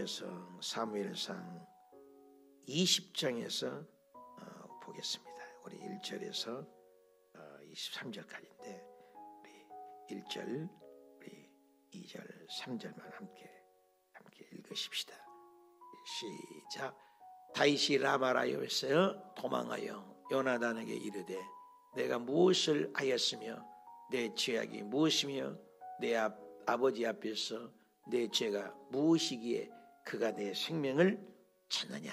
이어서 사무엘상 20장에서 보겠습니다. 우리 1절에서 23절까지인데 우리 1절, 우리 2절, 3절만 함께 읽으십시다. 시작. 다윗이 라마라요에서 도망하여 요나단에게 이르되 내가 무엇을 하였으며 내 죄악이 무엇이며 내 아버지 앞에서 내 죄가 무엇이기에 그가 내 생명을 찾느냐.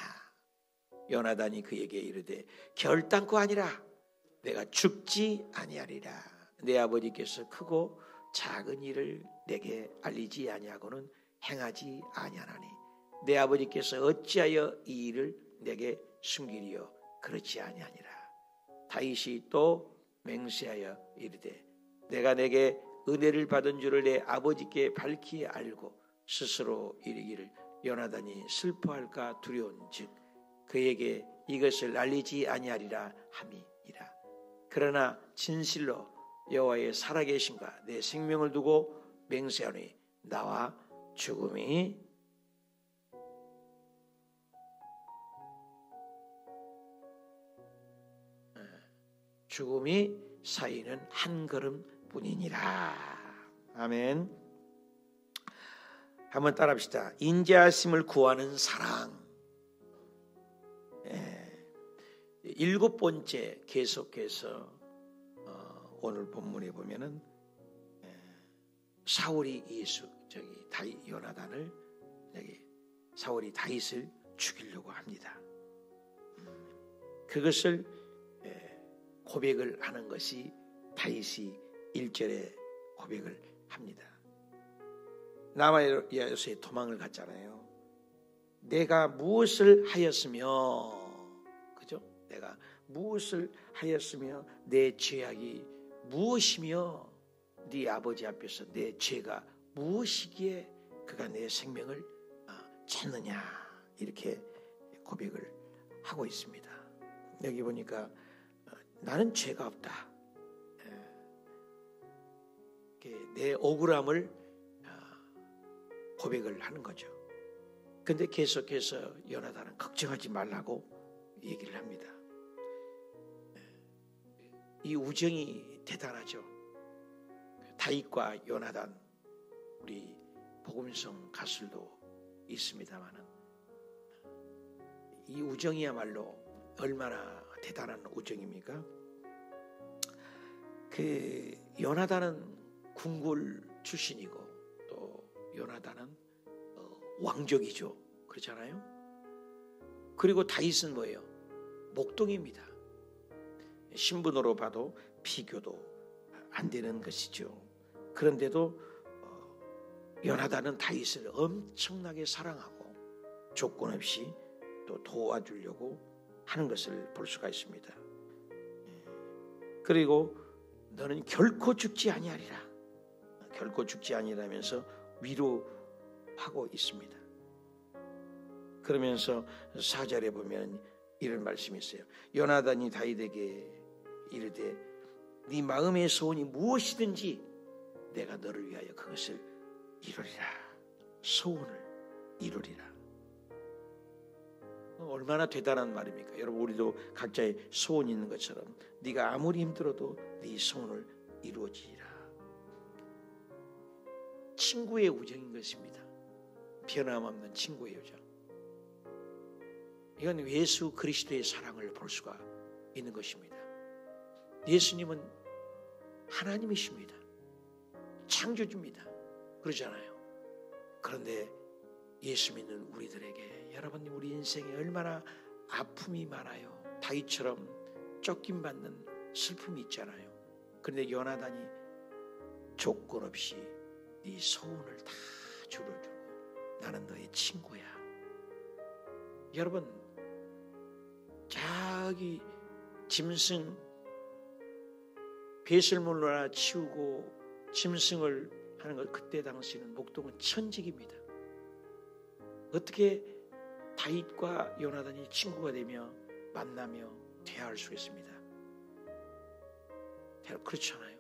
요나단이 그에게 이르되 결단코 아니라 내가 죽지 아니하리라. 내 아버지께서 크고 작은 일을 내게 알리지 아니하고는 행하지 아니하나니 내 아버지께서 어찌하여 이 일을 내게 숨기리요 그렇지 아니하니라. 다윗이 또 맹세하여 이르되 내가 내게 은혜를 받은 줄을 내 아버지께 밝히 알고 스스로 이르기를 요나단이 슬퍼할까 두려운즉 그에게 이것을 알리지 아니하리라 함이니라. 그러나 진실로 여호와의 살아계심과 내 생명을 두고 맹세하노니 나와 죽음이 사이는 한 걸음뿐이니라. 아멘. 한번 따라합시다. 인자하심을 구하는 사랑. 일곱 번째 계속해서 오늘 본문에 보면은 사울이 요나단을 사울이 다윗을 죽이려고 합니다. 그것을 고백을 하는 것이 다윗이 1절에 고백을 합니다. 라마야에서의 도망을 갔잖아요. 내가 무엇을 하였으며, 그죠? 내가 무엇을 하였으며 내 죄악이 무엇이며 네 아버지 앞에서 내 죄가 무엇이기에 그가 내 생명을 찾느냐, 이렇게 고백을 하고 있습니다. 여기 보니까 나는 죄가 없다. 내 억울함을 고백을 하는 거죠. 근데 계속해서 요나단은 걱정하지 말라고 얘기를 합니다. 이 우정이 대단하죠. 다윗과 요나단, 우리 복음성 가수도 있습니다만은 이 우정이야말로 얼마나 대단한 우정입니까? 요나단은 궁궐 출신이고 또 요나단은 왕족이죠. 그렇잖아요. 그리고 다윗은 뭐예요? 목동입니다. 신분으로 봐도 비교도 안 되는 것이죠. 그런데도 요나단은 다윗을 엄청나게 사랑하고 조건 없이 또 도와주려고 하는 것을 볼 수가 있습니다. 그리고 너는 결코 죽지 아니하리라. 결코 죽지 아니하면서 위로하고 있습니다. 그러면서 4절에 보면 이런 말씀이 있어요. 요나단이 다윗에게 이르되 네 마음의 소원이 무엇이든지 내가 너를 위하여 그것을 이루리라. 소원을 이루리라. 얼마나 대단한 말입니까? 여러분, 우리도 각자의 소원이 있는 것처럼 네가 아무리 힘들어도 네 소원을 이루어지리라. 친구의 우정인 것입니다. 변함없는 친구의 우정. 이건 예수 그리스도의 사랑을 볼 수가 있는 것입니다. 예수님은 하나님이십니다. 창조주입니다. 그러잖아요. 그런데 예수 믿는 우리들에게, 여러분, 우리 인생에 얼마나 아픔이 많아요. 다윗처럼 쫓김받는 슬픔이 있잖아요. 그런데 요나단이 조건 없이 네 소원을 다 줄여주고 나는 너의 친구야. 여러분, 자기 짐승 배설물로 하나 치우고 짐승을 하는 것, 그때 당시는 목동은 천직입니다. 어떻게 다윗과 요나단이 친구가 되며 만나며 대화할 수 있습니다? 그렇잖아요.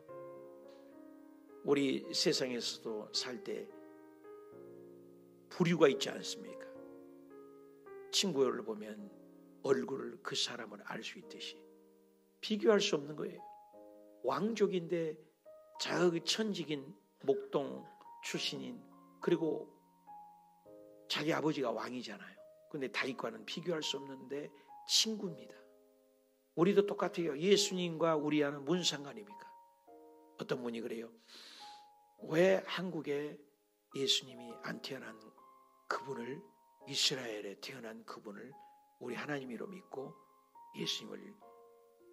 우리 세상에서도 살 때 부류가 있지 않습니까? 친구를 보면 얼굴을 그 사람을 알 수 있듯이 비교할 수 없는 거예요. 왕족인데 자기 천직인 목동 출신인, 그리고 자기 아버지가 왕이잖아요. 근데 다윗과는 비교할 수 없는데 친구입니다. 우리도 똑같아요. 예수님과 우리와는 무슨 상관입니까? 어떤 분이 그래요. 왜 한국에 예수님이 안 태어난 그분을, 이스라엘에 태어난 그분을 우리 하나님이로 믿고 예수님을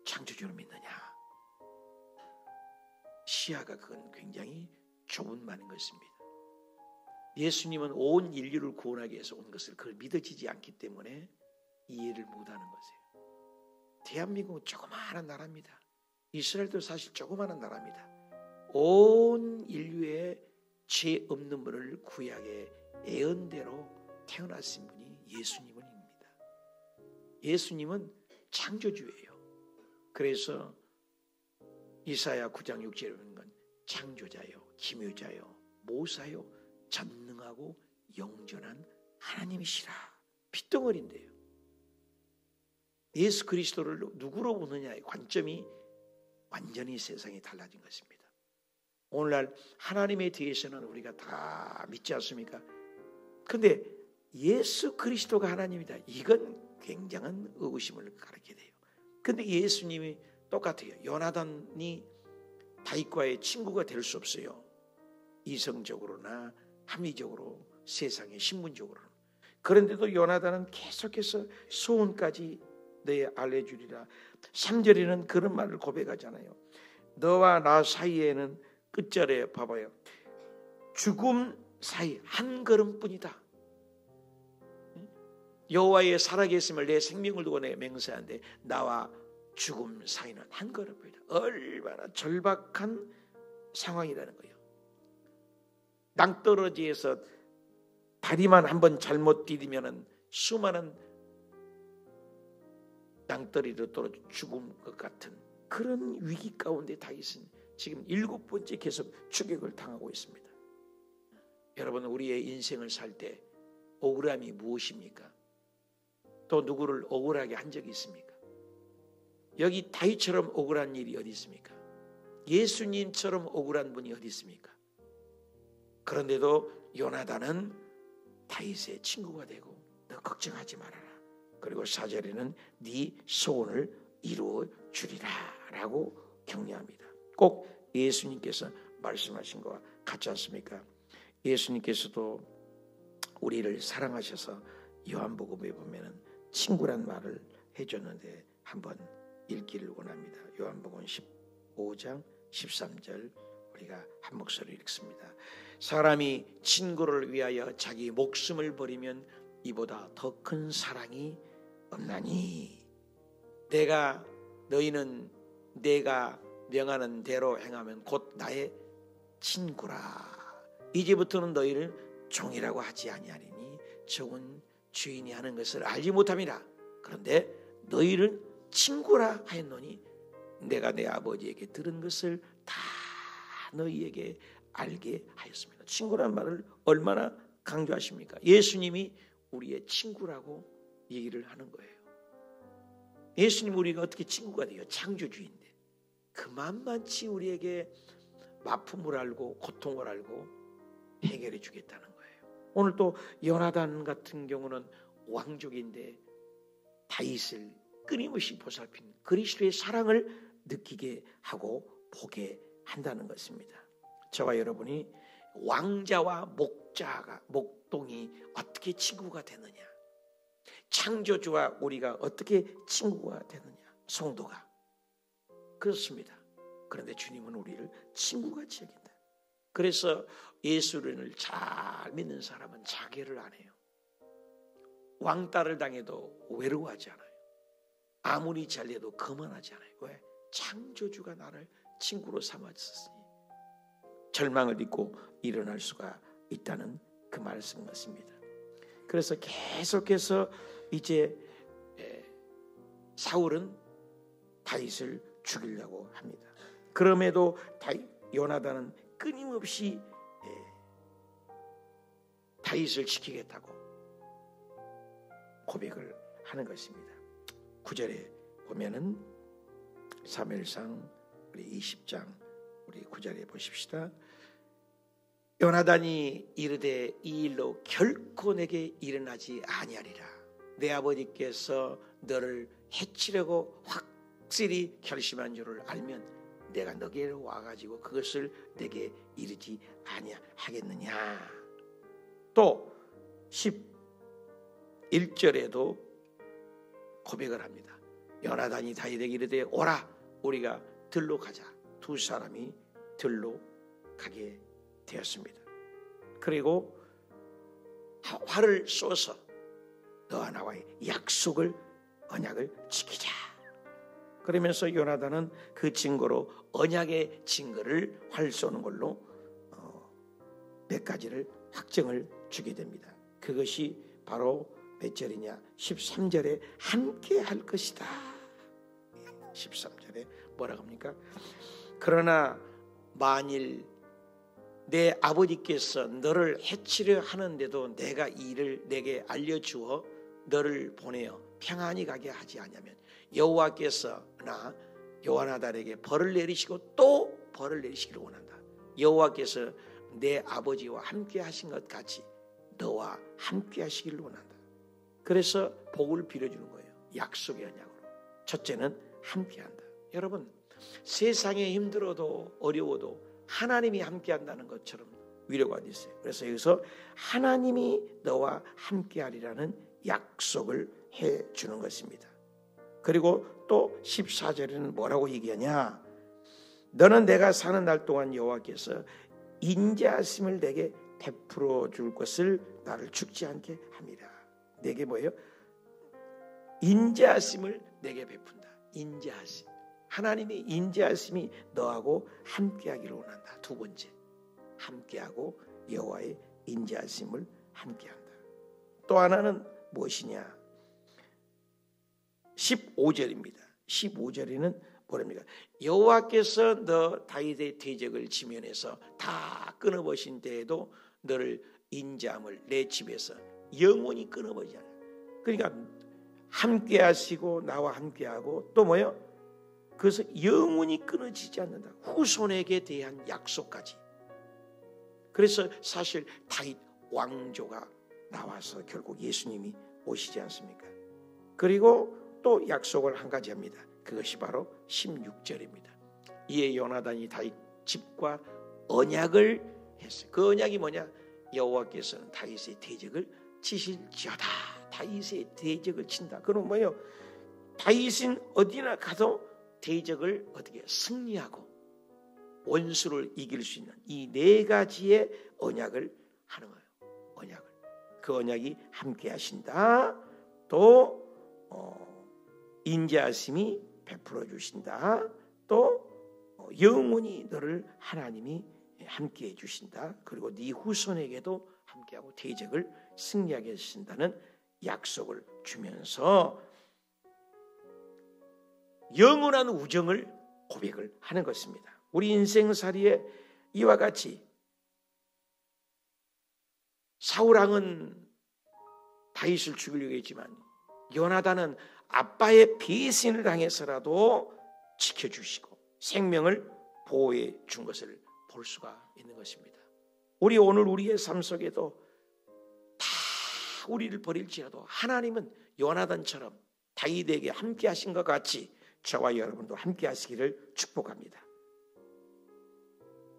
창조주로 믿느냐? 시야가 그건 굉장히 좁은 말인 것입니다. 예수님은 온 인류를 구원하기 위해서 온 것을 그걸 믿어지지 않기 때문에 이해를 못하는 것이에요. 대한민국은 조그마한 나라입니다. 이스라엘도 사실 조그마한 나라입니다. 온 인류의 죄 없는 분을 구약의 예언대로 태어나신 분이 예수님입니다. 예수님은 창조주예요. 그래서 이사야 9장 6절에 보는 건 창조자요, 기묘자요, 모사요, 전능하고 영존한 하나님이시라. 핏덩어리인데요. 예수 그리스도를 누구로 보느냐의 관점이 완전히 세상이 달라진 것입니다. 오늘날 하나님에 대해서는 우리가 다 믿지 않습니까? 그런데 예수 그리스도가 하나님이다. 이건 굉장한 의구심을 가르치게 돼요. 그런데 예수님이 똑같아요. 요나단이 다윗과의 친구가 될 수 없어요. 이성적으로나 합리적으로, 세상의 신분적으로는. 그런데도 요나단은 계속해서 소원까지 너에 알려주리라. 3절에는 그런 말을 고백하잖아요. 너와 나 사이에는, 끝절에 봐봐요, 죽음 사이 한 걸음뿐이다. 여호와의 살아계심을 내 생명을 두고 내가 맹세하는데 나와 죽음 사이는 한 걸음뿐이다. 얼마나 절박한 상황이라는 거예요. 낭떠러지에서 다리만 한번 잘못 디디면은 수많은 낭떠러지로 떨어져 죽은 것 같은 그런 위기 가운데 다윗은 지금 7번째 계속 추격을 당하고 있습니다. 여러분, 우리의 인생을 살 때 억울함이 무엇입니까? 또 누구를 억울하게 한 적이 있습니까? 여기 다윗처럼 억울한 일이 어디 있습니까? 예수님처럼 억울한 분이 어디 있습니까? 그런데도 요나단은 다윗의 친구가 되고 너 걱정하지 말아라. 그리고 4절에는 네 소원을 이루어 주리라 라고 격려합니다. 꼭 예수님께서 말씀하신 것과 같지 않습니까? 예수님께서도 우리를 사랑하셔서 요한복음에 보면은 친구란 말을 해줬는데 한번 읽기를 원합니다. 요한복음 15장 13절 우리가 한 목소리로 읽습니다. 사람이 친구를 위하여 자기 목숨을 버리면 이보다 더 큰 사랑이 없나니 너희는 내가 명하는 대로 행하면 곧 나의 친구라. 이제부터는 너희를 종이라고 하지 아니하리니 적은 주인이 하는 것을 알지 못함이라. 그런데 너희를 친구라 하였노니 내가 내 아버지에게 들은 것을 다 너희에게 알게 하였습니다. 친구란 말을 얼마나 강조하십니까? 예수님이 우리의 친구라고 얘기를 하는 거예요. 예수님 우리가 어떻게 친구가 돼요? 창조주인데 그만만치 우리에게 아픔을 알고 고통을 알고 해결해 주겠다는 거예요. 오늘 또 요나단 같은 경우는 왕족인데 다윗을 끊임없이 보살핀 그리스도의 사랑을 느끼게 하고 보게 한다는 것입니다. 저와 여러분이 왕자와 목동이 어떻게 친구가 되느냐, 창조주와 우리가 어떻게 친구가 되느냐, 성도가 그렇습니다. 그런데 주님은 우리를 친구같이 여긴다. 그래서 예수를 잘 믿는 사람은 자결을 안 해요. 왕따를 당해도 외로워하지 않아요. 아무리 잘해도 거만하지 않아요. 왜? 창조주가 나를 친구로 삼았으니 절망을 딛고 일어날 수가 있다는 그 말씀 같습니다. 그래서 계속해서 이제 사울은 다윗을 죽이려고 합니다. 그럼에도 요나단은 끊임없이 다윗을 지키겠다고 고백을 하는 것입니다. 9절에 보면은 사무엘상 우리 20장 우리 9절에 보십시다. 요나단이 이르되 이 일로 결코 내게 일어나지 아니하리라. 내 아버지께서 너를 해치려고 확실히 결심한 줄을 알면 내가 너게로 와가지고 그것을 내게 이르지 아니하겠느냐. 또 11절에도 고백을 합니다. 요나단이 다윗에게 이르되 오라 우리가 들로 가자. 두 사람이 들로 가게 되었습니다. 그리고 활을 쏘서 너와 나와의 약속을 언약을 지키자. 그러면서 요나단은 그 증거로 언약의 증거를 활 쏘는 걸로 몇 가지를 확정을 주게 됩니다. 그것이 바로 몇 절이냐? 13절에 함께 할 것이다. 13절에 뭐라고 합니까? 그러나 만일 내 아버지께서 너를 해치려 하는데도 내가 이 일을 내게 알려주어 너를 보내어 평안히 가게 하지 않으면 여호와께서 나 요나단에게 벌을 내리시고 또 벌을 내리시기를 원한다. 여호와께서 내 아버지와 함께 하신 것 같이 너와 함께 하시기를 원한다. 그래서 복을 빌어주는 거예요. 약속의 언약으로. 첫째는 함께 한다. 여러분, 세상에 힘들어도 어려워도 하나님이 함께 한다는 것처럼 위로가 있어요. 그래서 여기서 하나님이 너와 함께 하리라는 약속을 해주는 것입니다. 그리고 또 14절에는 뭐라고 얘기하냐? 너는 내가 사는 날 동안 여호와께서 인자하심을 내게 베풀어 줄 것을 나를 죽지 않게 함이라. 내게 뭐예요? 인자하심을 내게 베푼다. 인자하심. 하나님의 인자하심이 너하고 함께하기를 원한다. 두 번째, 함께하고 여호와의 인자하심을 함께한다. 또 하나는 무엇이냐? 15절입니다. 15절에는 뭐랍니까? 여호와께서 너 다윗의 대적을 지면에서 다 끊어버신 때에도 너를 인자함을 내 집에서 영원히 끊어버리지 않아요. 그러니까 함께하시고 나와 함께하고 또 뭐요? 그래서 영원히 끊어지지 않는다. 후손에게 대한 약속까지. 그래서 사실 다윗 왕조가 나와서 결국 예수님이 오시지 않습니까? 그리고 또 약속을 한 가지 합니다. 그것이 바로 16절입니다. 이에 요나단이 다윗 집과 언약을 했어요. 그 언약이 뭐냐? 여호와께서는 다윗의 대적을 치실지어다. 다윗의 대적을 친다. 그럼 뭐예요? 다윗은 어디나 가도 대적을 어떻게 승리하고 원수를 이길 수 있는 이 네 가지의 언약을 하는 거예요. 언약을. 그 언약이 함께 하신다. 또 인자하심이 베풀어 주신다. 또 영원히 너를 하나님이 함께 해 주신다. 그리고 네 후손에게도 함께하고 대적을 승리하게 하신다는 약속을 주면서 영원한 우정을 고백을 하는 것입니다. 우리 인생살이에 이와 같이 사울왕은 다윗을 죽이려고 했지만 요나단은 아빠의 배신을 당해서라도 지켜주시고 생명을 보호해 준 것을 볼 수가 있는 것입니다. 우리 오늘 우리의 삶 속에도 다 우리를 버릴지라도 하나님은 요나단처럼 다윗에게 함께 하신 것 같이 저와 여러분도 함께 하시기를 축복합니다.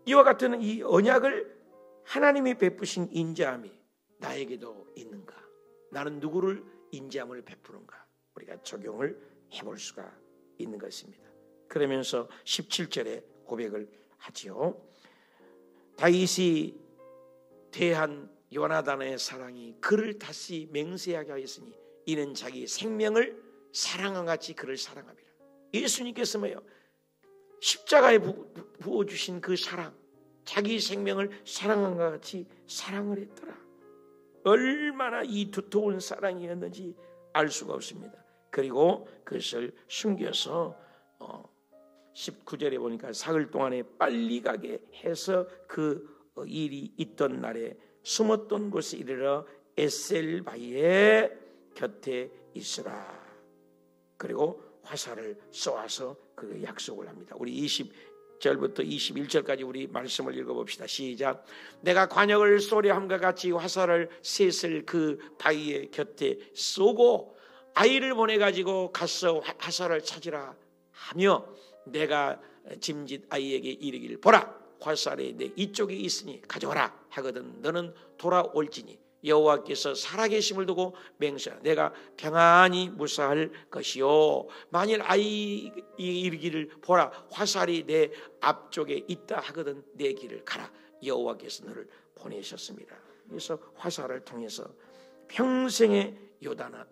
이와 같은 이 언약을 하나님이 베푸신 인자함이 나에게도 있는가? 나는 누구를 인자함을 베푸는가? 우리가 적용을 해볼 수가 있는 것입니다. 그러면서 17절에 고백을 하지요. 다윗이 대한 요나단의 사랑이 그를 다시 맹세하게 하였으니 이는 자기 생명을 사랑한 같이 그를 사랑함이라. 예수님께서 뭐예요? 십자가에 부어주신 그 사랑, 자기 생명을 사랑한 것 같이 사랑을 했더라. 얼마나 이 두터운 사랑이었는지 알 수가 없습니다. 그리고 그것을 숨겨서 19절에 보니까 사흘 동안에 빨리 가게 해서 그 일이 있던 날에 숨었던 곳에 이르러 에셀바이의 곁에 있으라. 그리고 화살을 쏘아서 그 약속을 합니다. 우리 20절부터 21절까지 우리 말씀을 읽어봅시다. 시작. 내가 관역을 쏘려 함과 같이 화살을 셋을 그 바위의 곁에 쏘고 아이를 보내가지고 가서 화살을 찾으라 하며 내가 짐짓 아이에게 이르기를 보라 화살이 내 이쪽에 있으니 가져와라 하거든 너는 돌아올지니 여호와께서 살아계심을 두고 맹세하라. 내가 평안히 무사할 것이요 만일 아이 이르기를 보라 화살이 내 앞쪽에 있다 하거든 내 길을 가라. 여호와께서 너를 보내셨습니다. 그래서 화살을 통해서 평생의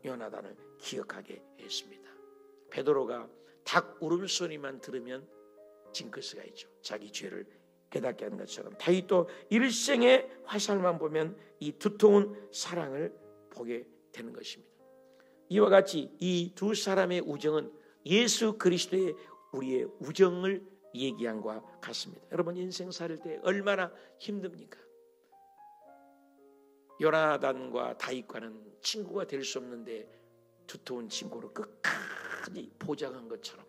요나단을 기억하게 했습니다. 베드로가 닭 울음소리만 들으면 징크스가 있죠. 자기 죄를 깨닫게 하는 것처럼 다윗도 일생의 화살만 보면 이 두터운 사랑을 보게 되는 것입니다. 이와 같이 이 두 사람의 우정은 예수 그리스도의 우리의 우정을 얘기한 것과 같습니다. 여러분 인생 살 때 얼마나 힘듭니까? 요나단과 다윗과는 친구가 될 수 없는데 두터운 친구로 끝까지 보장한 것처럼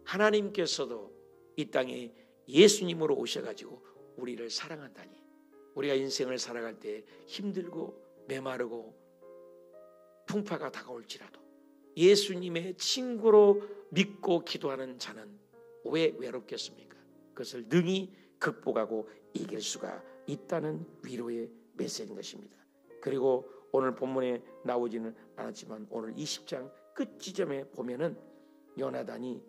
하나님께서도 이 땅에 예수님으로 오셔가지고 우리를 사랑한다니 우리가 인생을 살아갈 때 힘들고 메마르고 풍파가 다가올지라도 예수님의 친구로 믿고 기도하는 자는 왜 외롭겠습니까? 그것을 능히 극복하고 이길 수가 있다는 위로의 메시지인 것입니다. 그리고 오늘 본문에 나오지는 않았지만 오늘 20장 끝 지점에 보면은 요나단이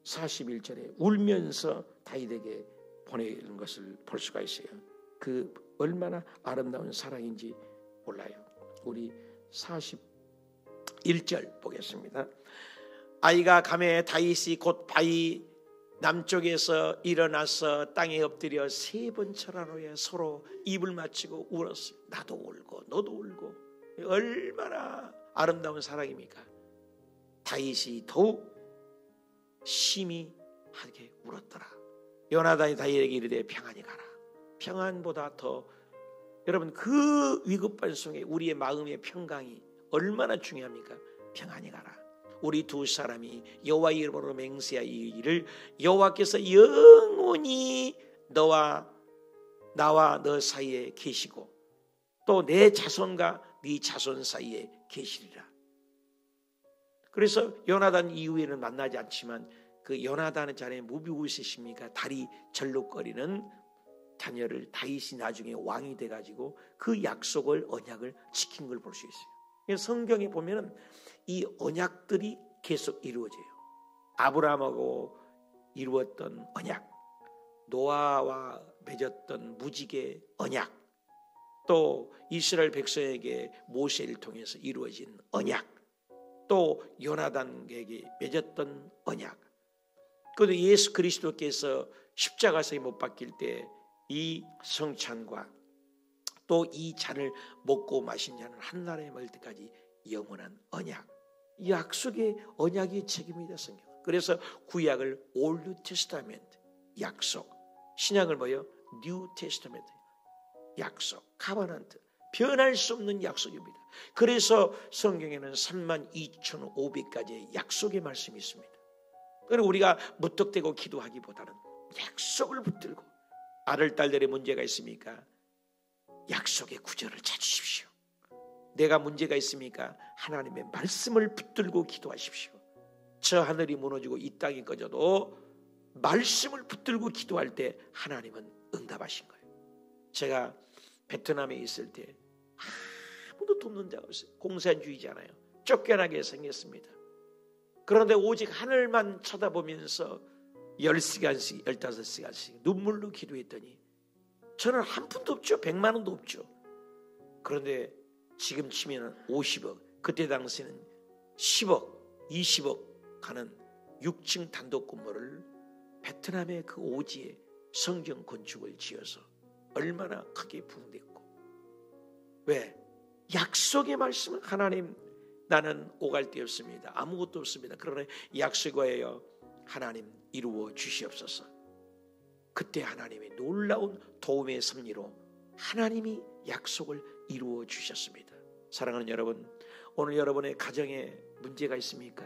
41절에 울면서 다윗에게 보내는 것을 볼 수가 있어요. 그 얼마나 아름다운 사랑인지 몰라요. 우리 41절 보겠습니다. 아이가 가매 다윗이 곧 바위 남쪽에서 일어나서 땅에 엎드려 3번 철하로에 서로 입을 맞추고 울었어요. 나도 울고 너도 울고. 얼마나 아름다운 사랑입니까? 다윗이 더욱 심히 하게 울었더라. 요나단이 다윗에게 이르되 평안히 가라. 평안보다 더 여러분 그 위급한 속에 우리의 마음의 평강이 얼마나 중요합니까? 평안히 가라. 우리 두 사람이 여호와 이름으로 맹세하이를 여호와께서 영원히 나와 너 사이에 계시고 또 내 자손과 네 자손 사이에 계시리라. 그래서 요나단 이후에는 만나지 않지만 그 요나단의 자리에 무비우셋입니까? 다리 절룩거리는 자녀를 다윗이 나중에 왕이 돼가지고 그 약속을 언약을 지킨 걸 볼 수 있어요. 성경에 보면은 이 언약들이 계속 이루어져요. 아브라함하고 이루었던 언약, 노아와 맺었던 무지개 언약, 또 이스라엘 백성에게 모세를 통해서 이루어진 언약, 또 요나단에게 맺었던 언약. 그래도 예수 그리스도께서 십자가에서 못 박힐 때 이 성찬과 또 이 잔을 먹고 마신 자는 한나라에 먹을 때까지 영원한 언약. 이 약속의 언약이 책임이다 성경. 그래서 구약을 올드 테스타멘트 약속, 신약을 뭐요? 뉴 테스타멘트 약속, 카바넌트. 변할 수 없는 약속입니다. 그래서 성경에는 32,500가지의 약속의 말씀이 있습니다. 그리고 우리가 무턱대고 기도하기보다는 약속을 붙들고 아들, 딸들의 문제가 있습니까? 약속의 구절을 찾으십시오. 내가 문제가 있습니까? 하나님의 말씀을 붙들고 기도하십시오. 저 하늘이 무너지고 이 땅이 꺼져도 말씀을 붙들고 기도할 때 하나님은 응답하신 거예요. 제가 베트남에 있을 때 아무도 돕는 자가 없어요. 공산주의잖아요. 쫓겨나게 생겼습니다. 그런데 오직 하늘만 쳐다보면서 10시간씩 15시간씩 눈물로 기도했더니 저는 한 푼도 없죠. 100만 원도 없죠. 그런데 지금 치면 50억, 그때 당시에는 10억, 20억 가는 6층 단독 건물을 베트남의 그 오지에 성경 건축을 지어서 얼마나 크게 부흥됐고. 왜? 약속의 말씀은 하나님 나는 오갈 데 없습니다. 아무것도 없습니다. 그러나 약속이에요. 하나님 이루어 주시옵소서. 그때 하나님의 놀라운 도움의 섭리로 하나님이 약속을 이루어 주셨습니다. 사랑하는 여러분, 오늘 여러분의 가정에 문제가 있습니까?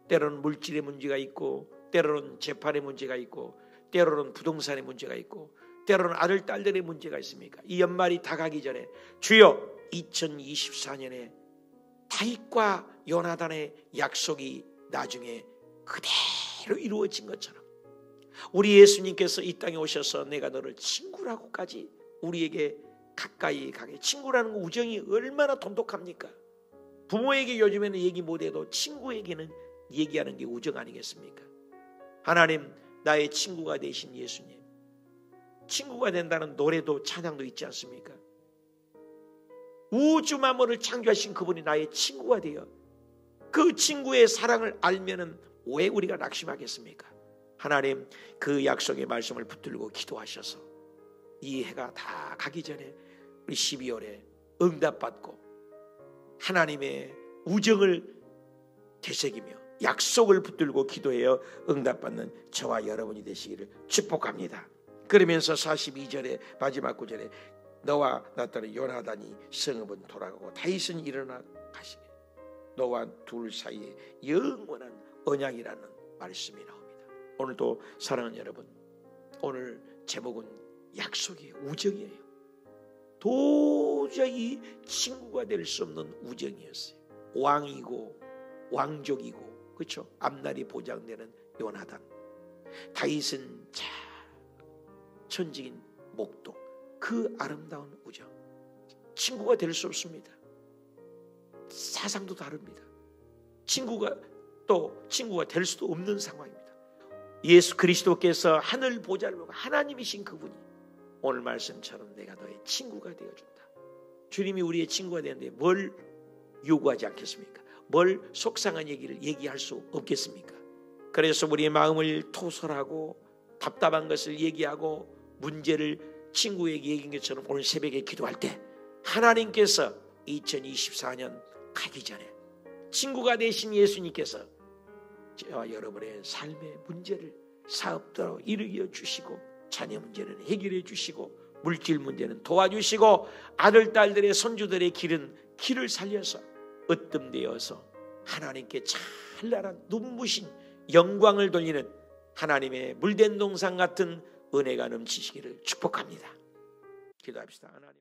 때로는 물질의 문제가 있고, 때로는 재판의 문제가 있고, 때로는 부동산의 문제가 있고, 때로는 아들 딸들의 문제가 있습니까? 이 연말이 다가기 전에 주여 2024년에 다윗과 요나단의 약속이 나중에 그대로 이루어진 것처럼 우리 예수님께서 이 땅에 오셔서 내가 너를 친구라고까지 우리에게 가까이 가게, 친구라는 우정이 얼마나 돈독합니까? 부모에게 요즘에는 얘기 못해도 친구에게는 얘기하는 게 우정 아니겠습니까? 하나님, 나의 친구가 되신 예수님, 친구가 된다는 노래도 찬양도 있지 않습니까? 우주 만물을 창조하신 그분이 나의 친구가 되어 그 친구의 사랑을 알면은 왜 우리가 낙심하겠습니까? 하나님, 그 약속의 말씀을 붙들고 기도하셔서 이 해가 다 가기 전에 우리 12월에 응답받고 하나님의 우정을 되새기며 약속을 붙들고 기도하여 응답받는 저와 여러분이 되시기를 축복합니다. 그러면서 42절에 마지막 구절에 너와 나 딸의 요나단이 성읍은 돌아가고 다윗은 일어나 가시게 너와 둘 사이에 영원한 언약이라는 말씀이 나옵니다. 오늘도 사랑하는 여러분, 오늘 제목은 약속이에요. 우정이에요. 도저히 친구가 될 수 없는 우정이었어요. 왕이고 왕족이고, 그렇죠? 앞날이 보장되는 요나단, 다윗은 천직인 목동, 그 아름다운 우정, 친구가 될 수 없습니다. 사상도 다릅니다. 친구가 될 수도 없는 상황입니다. 예수 그리스도께서 하늘 보좌를 보고 하나님이신 그분이 오늘 말씀처럼 내가 너의 친구가 되어준다. 주님이 우리의 친구가 되는데 뭘 요구하지 않겠습니까? 뭘 속상한 얘기를 얘기할 수 없겠습니까? 그래서 우리의 마음을 토설하고 답답한 것을 얘기하고 문제를 친구에게 얘기한 것처럼 오늘 새벽에 기도할 때 하나님께서 2024년 가기 전에 친구가 되신 예수님께서 저와 여러분의 삶의 문제를 사업대로 이루어 주시고, 자녀 문제는 해결해 주시고, 물질 문제는 도와주시고, 아들 딸들의 손주들의 길을 살려서 으뜸되어서 하나님께 찬란한 눈부신 영광을 돌리는 하나님의 물된 동산 같은 은혜가 넘치시기를 축복합니다. 기도합시다. 하나님.